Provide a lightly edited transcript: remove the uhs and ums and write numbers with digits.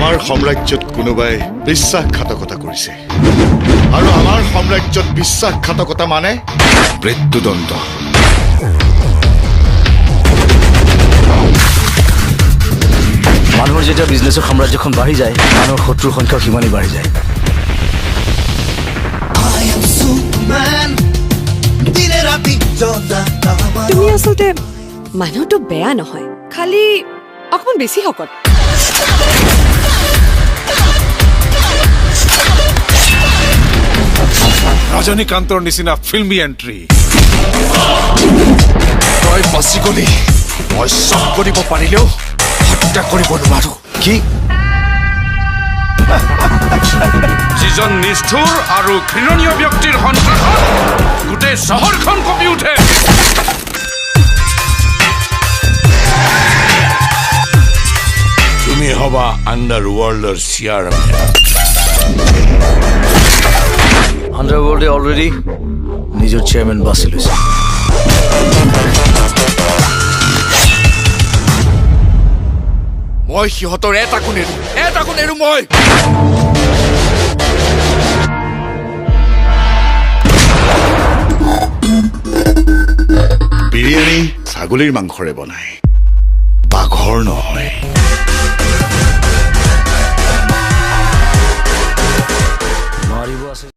আমাৰ সাম্ৰাজ্যত কোনোবাই বিশ্বাসঘাতকতা কৰিছে আৰু আমাৰ সাম্ৰাজ্যত বিশ্বাসঘাতকতা মানে মৃত্যুদণ্ড মানুহৰ যেতিয়া বিজনেছৰ সাম্ৰাজ্যখন বাঢ়ি যায় মানুহৰ শত্ৰুৰ সংখ্যা সিমানেই বাঢ়ি যায় তুমি আচলতে মানুহটো বেয়া নহয় খালি অকমান বেছি শকত ৰজনীকান্তৰ নিচিনা ফিল্মি এন্ট্ৰি তই বাচি গলি মই চব কৰিব পাৰিলেও হত্যা কৰিব নোৱাৰো কি যিজন নিষ্ঠুৰ আৰু ঘৃণনীয় ব্যক্তিৰ সন্ত্ৰাসত গোটেই চহৰখন কঁপি উঠে তুমি হবা আণ্ডাৰৱৰ্ল্ডৰ চেয়াৰমেন আণ্ডাৰৱৰ্ল্ডে অলৰেডি নিজৰ চেয়াৰমেন বাছি লৈছে মই সিহঁতৰ এটাকো নেৰো মই বিৰিয়ানী ছাগলীৰ মাংসৰে বনাই বাঘৰ নহয় মাৰিব আছে